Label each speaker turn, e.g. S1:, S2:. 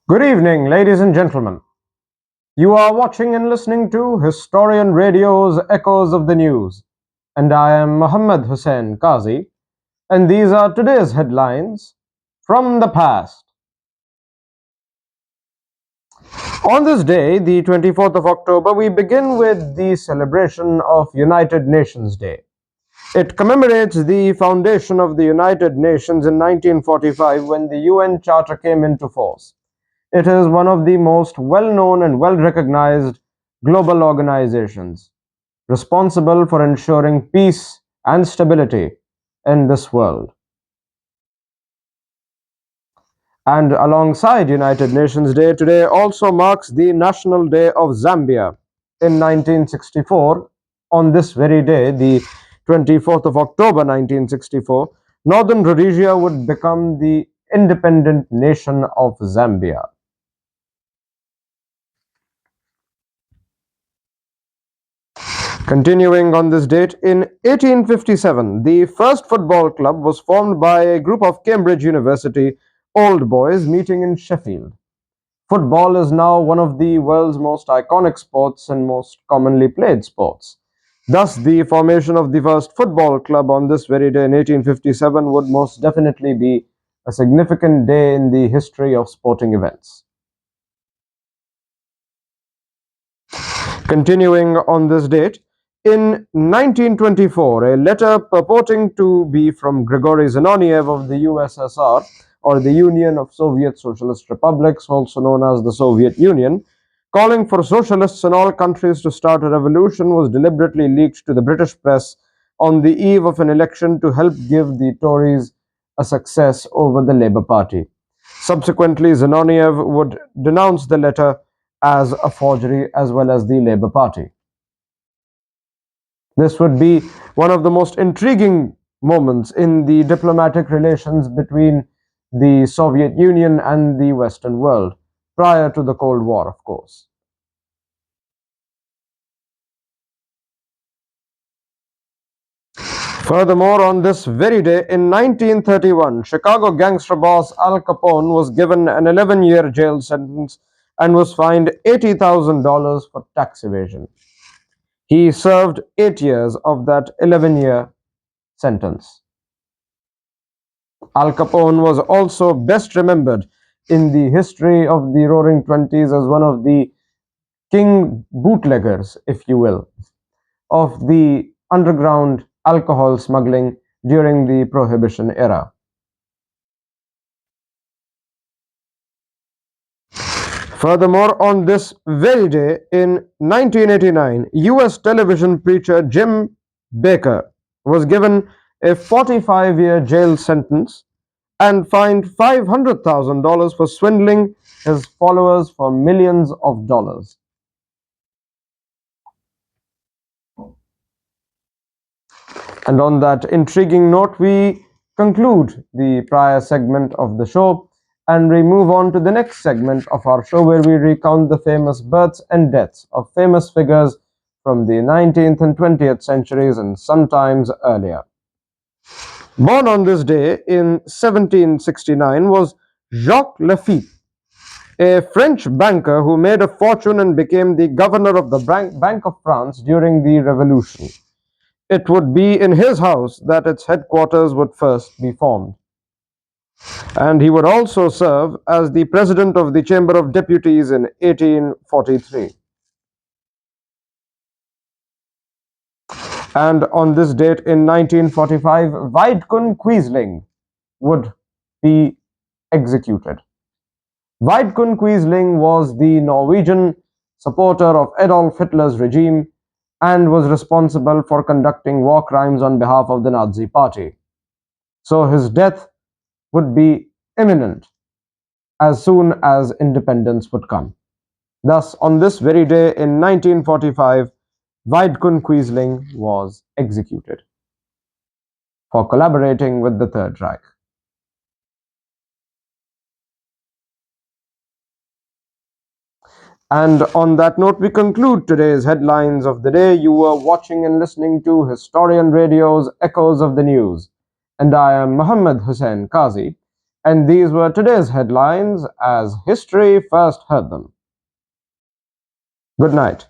S1: Good evening, ladies and gentlemen. You are watching and listening to Historian Radio's Echoes of the News, and I am Muhammad Hussain Qazi, and these are today's headlines from the past. On this day, the 24th of October, we begin with the celebration of United Nations Day. It commemorates the foundation of the United Nations in 1945 when the UN Charter came into force. It is one of the most well-known and well-recognized global organizations, responsible for ensuring peace and stability in this world. And alongside United Nations Day, today also marks the National Day of Zambia. In 1964, on this very day, the 24th of October 1964, Northern Rhodesia would become the independent nation of Zambia. Continuing on this date, in 1857, the first football club was formed by a group of Cambridge University old boys meeting in Sheffield. Football is now one of the world's most iconic sports and most commonly played sports. Thus, the formation of the first football club on this very day in 1857 would most definitely be a significant day in the history of sporting events. Continuing on this date, in 1924, a letter purporting to be from Grigory Zinoniev of the USSR, or the Union of Soviet Socialist Republics, also known as the Soviet Union, calling for socialists in all countries to start a revolution, was deliberately leaked to the British press on the eve of an election to help give the Tories a success over the Labour Party. Subsequently, Zinoniev would denounce the letter as a forgery as well as the Labour Party. This would be one of the most intriguing moments in the diplomatic relations between the Soviet Union and the Western world, prior to the Cold War, of course. Furthermore, on this very day in 1931, Chicago gangster boss Al Capone was given an 11-year jail sentence and was fined $80,000 for tax evasion. He served 8 years of that 11-year sentence. Al Capone was also best remembered in the history of the Roaring Twenties as one of the king bootleggers, if you will, of the underground alcohol smuggling during the Prohibition era. Furthermore, on this very day in 1989, US television preacher Jim Baker was given a 45-year jail sentence and fined $500,000 for swindling his followers for millions of dollars. And on that intriguing note, we conclude the prior segment of the show and we move on to the next segment of our show where we recount the famous births and deaths of famous figures from the 19th and 20th centuries and sometimes earlier. Born on this day in 1769 was Jacques Lafitte, a French banker who made a fortune and became the governor of the Bank of France during the Revolution. It would be in his house that its headquarters would first be formed. And he would also serve as the president of the Chamber of Deputies in 1843. And on this date in 1945, Vidkun Quisling would be executed. Vidkun Quisling was the Norwegian supporter of Adolf Hitler's regime and was responsible for conducting war crimes on behalf of the Nazi Party. So his death would be imminent as soon as independence would come. Thus, on this very day in 1945, Vidkun Quisling was executed for collaborating with the Third Reich. And on that note, we conclude today's headlines of the day. You were watching and listening to Historian Radio's Echoes of the News. And I am Muhammad Hussain Qazi. And these were today's headlines as history first heard them. Good night.